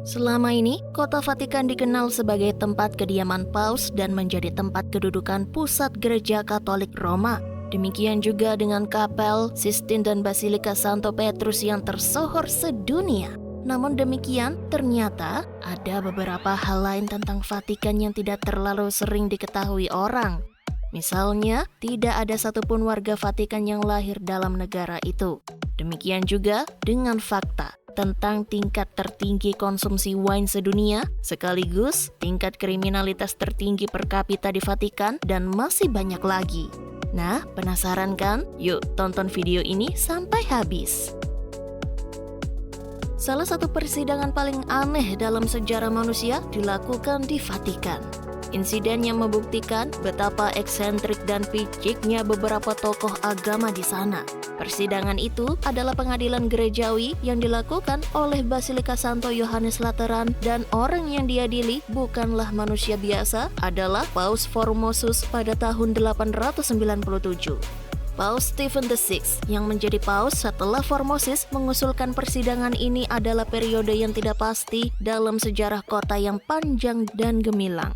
Selama ini, kota Vatikan dikenal sebagai tempat kediaman Paus dan menjadi tempat kedudukan pusat Gereja Katolik Roma. Demikian juga dengan Kapel Sistine dan Basilika Santo Petrus yang tersohor sedunia. Namun demikian, ternyata ada beberapa hal lain tentang Vatikan yang tidak terlalu sering diketahui orang. Misalnya, tidak ada satupun warga Vatikan yang lahir dalam negara itu. Demikian juga dengan fakta tentang tingkat tertinggi konsumsi wine sedunia, sekaligus tingkat kriminalitas tertinggi per kapita di Vatikan, dan masih banyak lagi. Nah, penasaran kan? Yuk tonton video ini sampai habis. Salah satu persidangan paling aneh dalam sejarah manusia dilakukan di Vatikan. Insiden yang membuktikan betapa eksentrik dan piciknya beberapa tokoh agama di sana. Persidangan itu adalah pengadilan gerejawi yang dilakukan oleh Basilika Santo Yohanes Lateran, dan orang yang diadili bukanlah manusia biasa, adalah Paus Formosus pada tahun 897. Paus Stephen VI yang menjadi paus setelah Formosus mengusulkan persidangan ini adalah periode yang tidak pasti dalam sejarah kota yang panjang dan gemilang.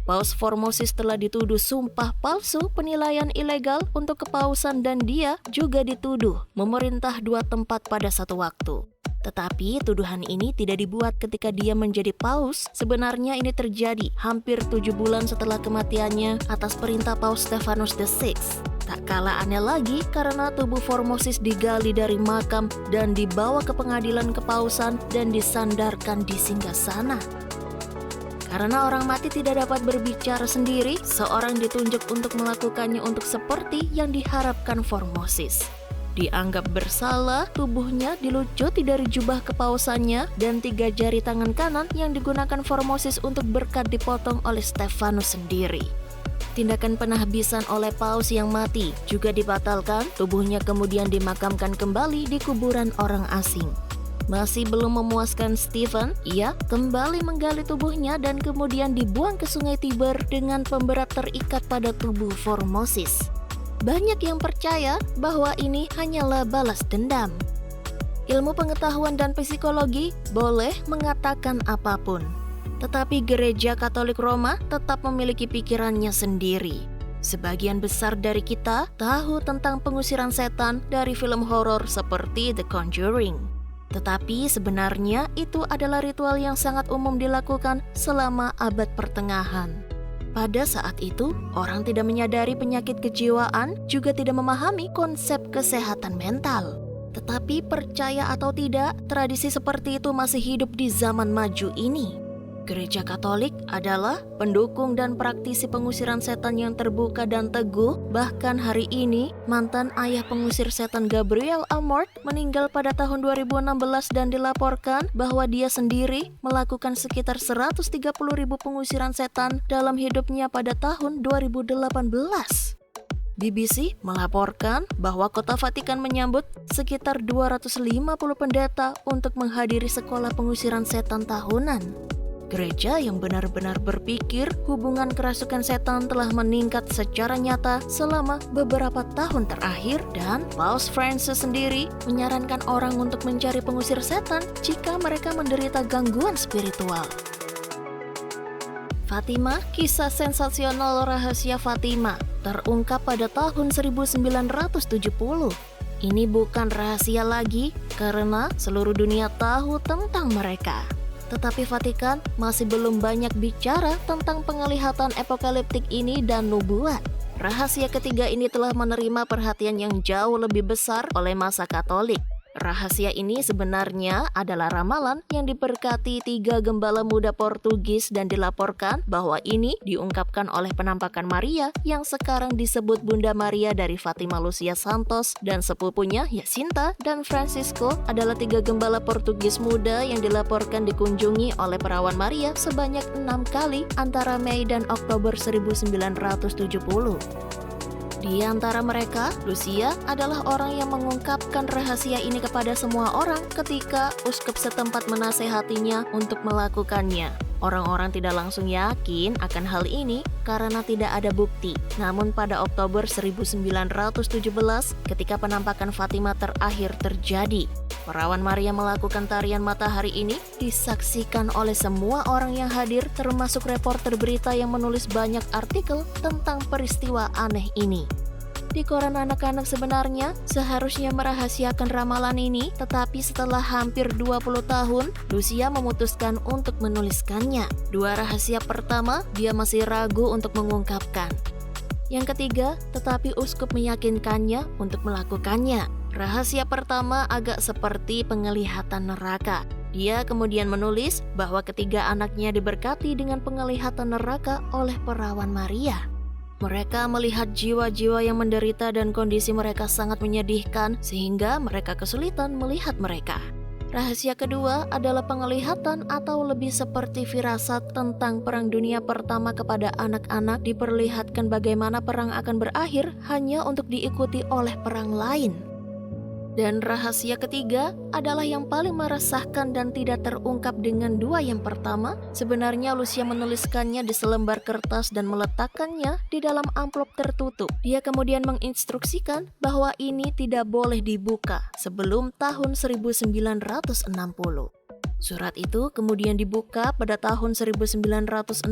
Paus Formosus telah dituduh sumpah palsu, penilaian ilegal untuk kepausan, dan dia juga dituduh memerintah dua tempat pada satu waktu. Tetapi tuduhan ini tidak dibuat ketika dia menjadi paus. Sebenarnya ini terjadi hampir 7 bulan setelah kematiannya atas perintah Paus Stephanus VI. Tak kalah aneh lagi karena tubuh Formosus digali dari makam dan dibawa ke pengadilan kepausan dan disandarkan di singgasana. Karena orang mati tidak dapat berbicara sendiri, seorang ditunjuk untuk melakukannya untuk seperti yang diharapkan Formosus. Dianggap bersalah, tubuhnya dilucuti dari jubah kepausannya dan 3 jari tangan kanan yang digunakan Formosus untuk berkat dipotong oleh Stephanus sendiri. Tindakan penahbisan oleh paus yang mati juga dibatalkan, tubuhnya kemudian dimakamkan kembali di kuburan orang asing. Masih belum memuaskan Stephen, ia kembali menggali tubuhnya dan kemudian dibuang ke sungai Tiber dengan pemberat terikat pada tubuh Formosus. Banyak yang percaya bahwa ini hanyalah balas dendam. Ilmu pengetahuan dan psikologi boleh mengatakan apapun, tetapi Gereja Katolik Roma tetap memiliki pikirannya sendiri. Sebagian besar dari kita tahu tentang pengusiran setan dari film horor seperti The Conjuring. Tetapi sebenarnya itu adalah ritual yang sangat umum dilakukan selama abad pertengahan. Pada saat itu, orang tidak menyadari penyakit kejiwaan, juga tidak memahami konsep kesehatan mental. Tetapi percaya atau tidak, tradisi seperti itu masih hidup di zaman maju ini. Gereja Katolik adalah pendukung dan praktisi pengusiran setan yang terbuka dan teguh. Bahkan hari ini, mantan ayah pengusir setan Gabriel Amort meninggal pada tahun 2016 dan dilaporkan bahwa dia sendiri melakukan sekitar 130.000 pengusiran setan dalam hidupnya pada tahun 2018. BBC melaporkan bahwa kota Vatikan menyambut sekitar 250 pendeta untuk menghadiri sekolah pengusiran setan tahunan. Gereja yang benar-benar berpikir hubungan kerasukan setan telah meningkat secara nyata selama beberapa tahun terakhir, dan Paus Francis sendiri menyarankan orang untuk mencari pengusir setan jika mereka menderita gangguan spiritual. Fatima, kisah sensasional rahasia Fatima, terungkap pada tahun 1970. Ini bukan rahasia lagi karena seluruh dunia tahu tentang mereka. Tetapi Vatikan masih belum banyak bicara tentang penglihatan apokaliptik ini dan nubuat. Rahasia ketiga ini telah menerima perhatian yang jauh lebih besar oleh massa Katolik. Rahasia ini sebenarnya adalah ramalan yang diberkati 3 gembala muda Portugis dan dilaporkan bahwa ini diungkapkan oleh penampakan Maria yang sekarang disebut Bunda Maria dari Fatima Lucia Santos, dan sepupunya Jacinta dan Francisco adalah 3 gembala Portugis muda yang dilaporkan dikunjungi oleh perawan Maria sebanyak 6 kali antara Mei dan Oktober 1970. Di antara mereka, Lucia adalah orang yang mengungkapkan rahasia ini kepada semua orang ketika uskup setempat menasehatinya untuk melakukannya. Orang-orang tidak langsung yakin akan hal ini karena tidak ada bukti. Namun pada Oktober 1917, ketika penampakan Fatima terakhir terjadi, perawan Maria melakukan tarian matahari ini disaksikan oleh semua orang yang hadir, termasuk reporter berita yang menulis banyak artikel tentang peristiwa aneh ini. Di koran anak-anak sebenarnya seharusnya merahasiakan ramalan ini, tetapi setelah hampir 20 tahun, Lucia memutuskan untuk menuliskannya. Dua rahasia pertama, dia masih ragu untuk mengungkapkan. Yang ketiga, tetapi uskup meyakinkannya untuk melakukannya. Rahasia pertama agak seperti penglihatan neraka. Dia kemudian menulis bahwa ketiga anaknya diberkati dengan penglihatan neraka oleh perawan Maria. Mereka melihat jiwa-jiwa yang menderita dan kondisi mereka sangat menyedihkan sehingga mereka kesulitan melihat mereka. Rahasia kedua adalah penglihatan atau lebih seperti firasat tentang Perang Dunia Pertama kepada anak-anak, diperlihatkan bagaimana perang akan berakhir hanya untuk diikuti oleh perang lain. Dan rahasia ketiga adalah yang paling meresahkan dan tidak terungkap dengan dua yang pertama. Sebenarnya Lucia menuliskannya di selembar kertas dan meletakkannya di dalam amplop tertutup. Dia kemudian menginstruksikan bahwa ini tidak boleh dibuka sebelum tahun 1960. Surat itu kemudian dibuka pada tahun 1960,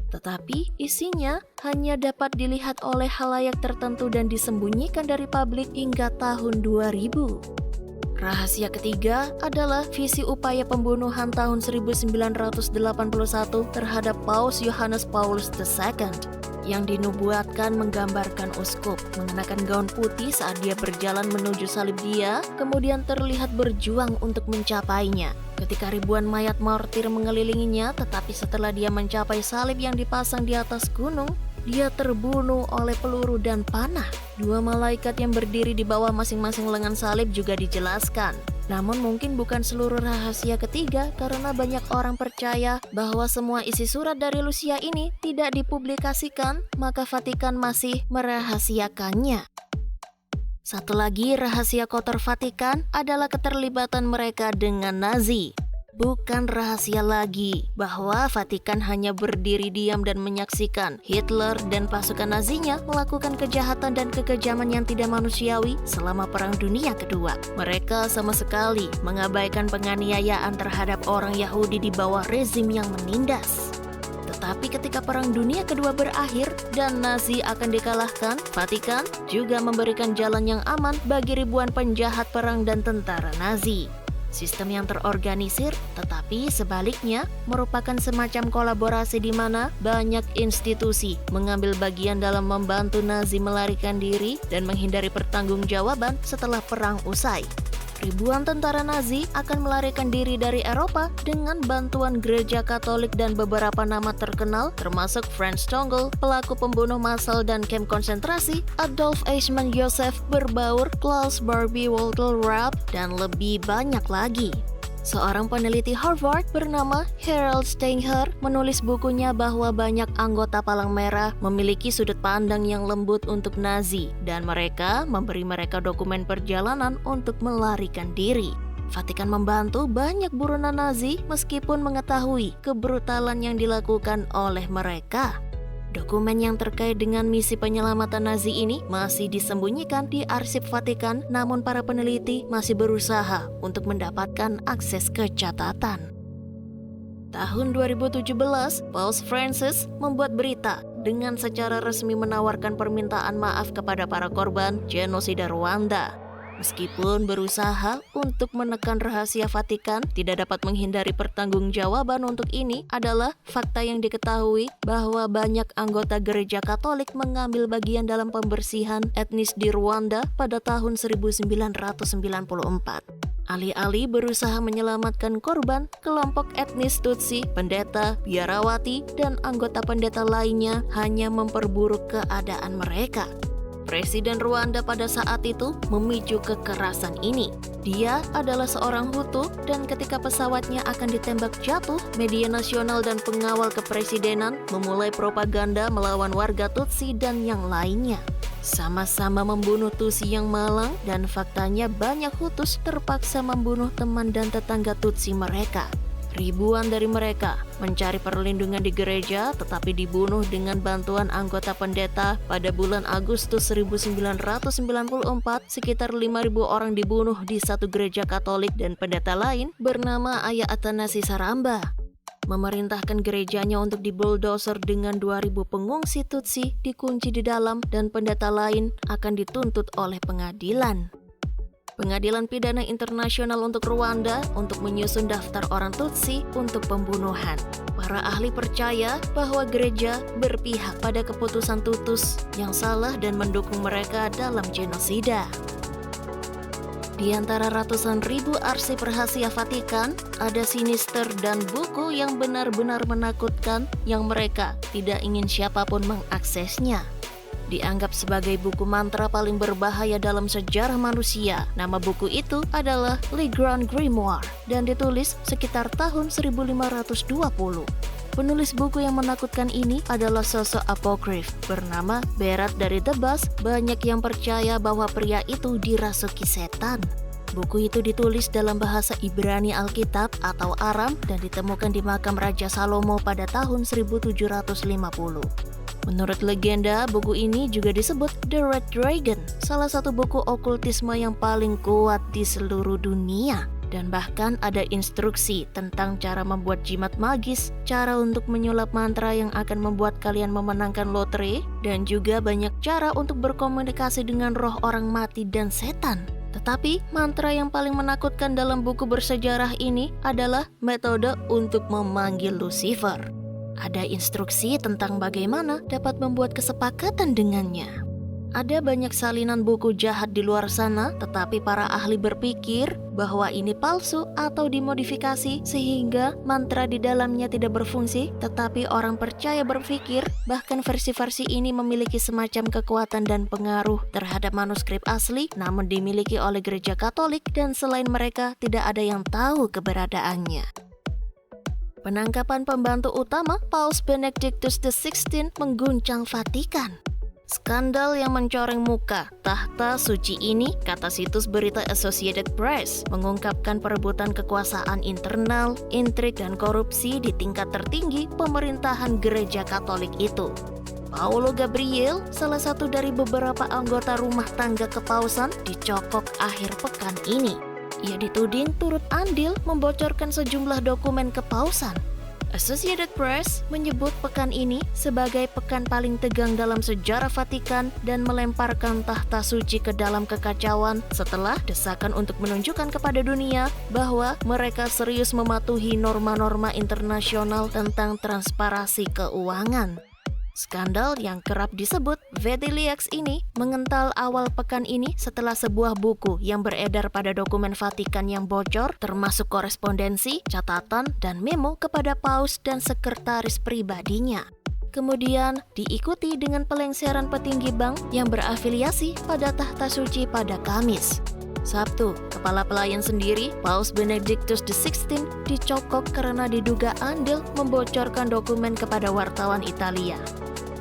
tetapi isinya hanya dapat dilihat oleh khalayak tertentu dan disembunyikan dari publik hingga tahun 2000. Rahasia ketiga adalah visi upaya pembunuhan tahun 1981 terhadap Paus Yohanes Paulus II yang dinubuatkan menggambarkan uskup mengenakan gaun putih saat dia berjalan menuju salib dia, kemudian terlihat berjuang untuk mencapainya. Ketika ribuan mayat martir mengelilinginya, tetapi setelah dia mencapai salib yang dipasang di atas gunung, dia terbunuh oleh peluru dan panah. Dua malaikat yang berdiri di bawah masing-masing lengan salib juga dijelaskan. Namun mungkin bukan seluruh rahasia ketiga karena banyak orang percaya bahwa semua isi surat dari Lucia ini tidak dipublikasikan, maka Vatikan masih merahasiakannya. Satu lagi rahasia kotor Vatikan adalah keterlibatan mereka dengan Nazi. Bukan rahasia lagi bahwa Vatikan hanya berdiri diam dan menyaksikan Hitler dan pasukan Nazinya melakukan kejahatan dan kekejaman yang tidak manusiawi selama Perang Dunia Kedua. Mereka sama sekali mengabaikan penganiayaan terhadap orang Yahudi di bawah rezim yang menindas. Tetapi ketika Perang Dunia Kedua berakhir dan Nazi akan dikalahkan, Vatikan juga memberikan jalan yang aman bagi ribuan penjahat perang dan tentara Nazi. Sistem yang terorganisir, tetapi sebaliknya merupakan semacam kolaborasi di mana banyak institusi mengambil bagian dalam membantu Nazi melarikan diri dan menghindari pertanggungjawaban setelah perang usai. Ribuan tentara Nazi akan melarikan diri dari Eropa dengan bantuan gereja Katolik dan beberapa nama terkenal termasuk Franz Tongel, pelaku pembunuh massal dan kamp konsentrasi, Adolf Eichmann, Joseph Berbaur, Klaus Barbie Walter Raab, dan lebih banyak lagi. Seorang peneliti Harvard bernama Harold Steinger menulis bukunya bahwa banyak anggota Palang Merah memiliki sudut pandang yang lembut untuk Nazi dan mereka memberi mereka dokumen perjalanan untuk melarikan diri. Vatikan membantu banyak buronan Nazi meskipun mengetahui kebrutalan yang dilakukan oleh mereka. Dokumen yang terkait dengan misi penyelamatan Nazi ini masih disembunyikan di arsip Vatikan, namun para peneliti masih berusaha untuk mendapatkan akses ke catatan. Tahun 2017, Paus Francis membuat berita dengan secara resmi menawarkan permintaan maaf kepada para korban genosida Rwanda. Meskipun berusaha untuk menekan rahasia Vatikan, tidak dapat menghindari pertanggungjawaban untuk ini adalah fakta yang diketahui bahwa banyak anggota gereja Katolik mengambil bagian dalam pembersihan etnis di Rwanda pada tahun 1994. Alih-alih berusaha menyelamatkan korban, kelompok etnis Tutsi, pendeta, biarawati, dan anggota pendeta lainnya hanya memperburuk keadaan mereka. Presiden Rwanda pada saat itu memicu kekerasan ini. Dia adalah seorang Hutu dan ketika pesawatnya akan ditembak jatuh, media nasional dan pengawal kepresidenan memulai propaganda melawan warga Tutsi dan yang lainnya. Sama-sama membunuh Tutsi yang malang dan faktanya banyak Hutus terpaksa membunuh teman dan tetangga Tutsi mereka. Ribuan dari mereka mencari perlindungan di gereja tetapi dibunuh dengan bantuan anggota pendeta pada bulan Agustus 1994. Sekitar 5.000 orang dibunuh di satu gereja Katolik dan pendeta lain bernama Ayah Athanasi Saramba memerintahkan gerejanya untuk dibuldoser dengan 2.000 pengungsi Tutsi dikunci di dalam dan pendeta lain akan dituntut oleh pengadilan. Pengadilan Pidana Internasional untuk Rwanda untuk menyusun daftar orang Tutsi untuk pembunuhan. Para ahli percaya bahwa gereja berpihak pada keputusan Tutus yang salah dan mendukung mereka dalam genosida. Di antara ratusan ribu arsip rahasia Vatikan, ada sinister dan buku yang benar-benar menakutkan yang mereka tidak ingin siapapun mengaksesnya. Dianggap sebagai buku mantra paling berbahaya dalam sejarah manusia. Nama buku itu adalah Le Grand Grimoire dan ditulis sekitar tahun 1520. Penulis buku yang menakutkan ini adalah sosok apokrif bernama Berat dari Tebas. Banyak yang percaya bahwa pria itu dirasuki setan. Buku itu ditulis dalam bahasa Ibrani Alkitab atau Aram dan ditemukan di makam Raja Salomo pada tahun 1750. Menurut legenda, buku ini juga disebut The Red Dragon, salah satu buku okultisme yang paling kuat di seluruh dunia. Dan bahkan ada instruksi tentang cara membuat jimat magis, cara untuk menyulap mantra yang akan membuat kalian memenangkan lotre, dan juga banyak cara untuk berkomunikasi dengan roh orang mati dan setan. Tetapi mantra yang paling menakutkan dalam buku bersejarah ini adalah metode untuk memanggil Lucifer. Ada instruksi tentang bagaimana dapat membuat kesepakatan dengannya. Ada banyak salinan buku jahat di luar sana, tetapi para ahli berpikir bahwa ini palsu atau dimodifikasi sehingga mantra di dalamnya tidak berfungsi, tetapi orang percaya berpikir bahkan versi-versi ini memiliki semacam kekuatan dan pengaruh terhadap manuskrip asli namun dimiliki oleh gereja Katolik dan selain mereka tidak ada yang tahu keberadaannya. Penangkapan pembantu utama Paus Benedictus XVI mengguncang Vatikan. Skandal yang mencoreng muka tahta suci ini, kata situs berita Associated Press, mengungkapkan perebutan kekuasaan internal, intrik dan korupsi di tingkat tertinggi pemerintahan gereja Katolik itu. Paolo Gabriel, salah satu dari beberapa anggota rumah tangga kepausan, dicokok akhir pekan ini. Ia dituding turut andil membocorkan sejumlah dokumen kepausan. Associated Press menyebut pekan ini sebagai pekan paling tegang dalam sejarah Vatikan dan melemparkan tahta suci ke dalam kekacauan setelah desakan untuk menunjukkan kepada dunia bahwa mereka serius mematuhi norma-norma internasional tentang transparansi keuangan. Skandal yang kerap disebut Vetiliax ini mengental awal pekan ini setelah sebuah buku yang beredar pada dokumen Vatikan yang bocor termasuk korespondensi, catatan, dan memo kepada paus dan sekretaris pribadinya. Kemudian diikuti dengan pelengseran petinggi bank yang berafiliasi pada tahta suci pada Kamis. Sabtu, kepala pelayan sendiri, Paus Benedictus XVI, dicokok karena diduga andil membocorkan dokumen kepada wartawan Italia.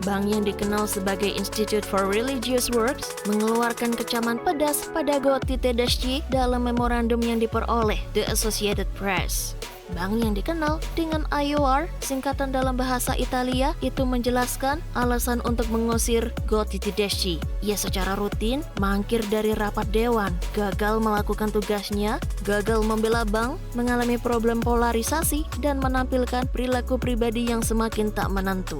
Bank yang dikenal sebagai Institute for Religious Works mengeluarkan kecaman pedas pada Gotti Tedeschi dalam memorandum yang diperoleh The Associated Press. Bank yang dikenal dengan IOR, singkatan dalam bahasa Italia, itu menjelaskan alasan untuk mengusir Gotti Tedeschi. Ia secara rutin mangkir dari rapat dewan, gagal melakukan tugasnya, gagal membela bank, mengalami problem polarisasi, dan menampilkan perilaku pribadi yang semakin tak menentu.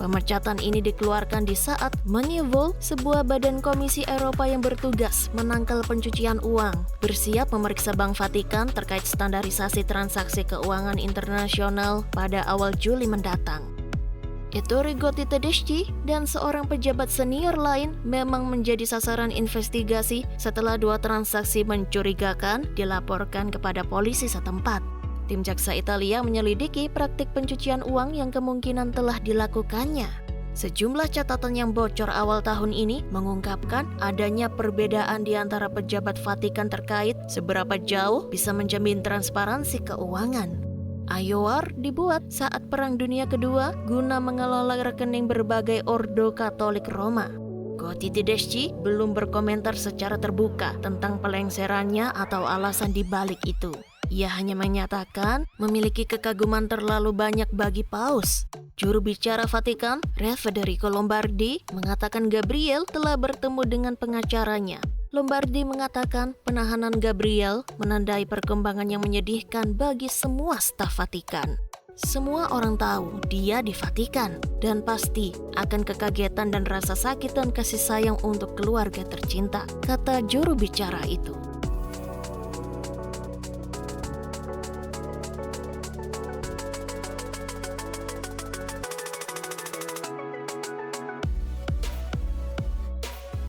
Pemecatan ini dikeluarkan di saat Moneyval, sebuah badan Komisi Eropa yang bertugas menangkal pencucian uang, bersiap memeriksa Bank Vatikan terkait standarisasi transaksi keuangan internasional pada awal Juli mendatang. Ettore Gotti Tedeschi dan seorang pejabat senior lain memang menjadi sasaran investigasi setelah dua transaksi mencurigakan dilaporkan kepada polisi setempat. Tim jaksa Italia menyelidiki praktik pencucian uang yang kemungkinan telah dilakukannya. Sejumlah catatan yang bocor awal tahun ini mengungkapkan adanya perbedaan di antara pejabat Vatikan terkait seberapa jauh bisa menjamin transparansi keuangan. IOR dibuat saat Perang Dunia Kedua guna mengelola rekening berbagai ordo Katolik Roma. Gotti Tedeschi belum berkomentar secara terbuka tentang pelengserannya atau alasan di balik itu. Ia hanya menyatakan memiliki kekaguman terlalu banyak bagi Paus. Juru bicara Vatikan, Re Federico Lombardi, mengatakan Gabriel telah bertemu dengan pengacaranya. Lombardi mengatakan penahanan Gabriel menandai perkembangan yang menyedihkan bagi semua staf Vatikan. Semua orang tahu dia di Vatikan dan pasti akan kekagetan dan rasa sakit dan kasih sayang untuk keluarga tercinta, kata juru bicara itu.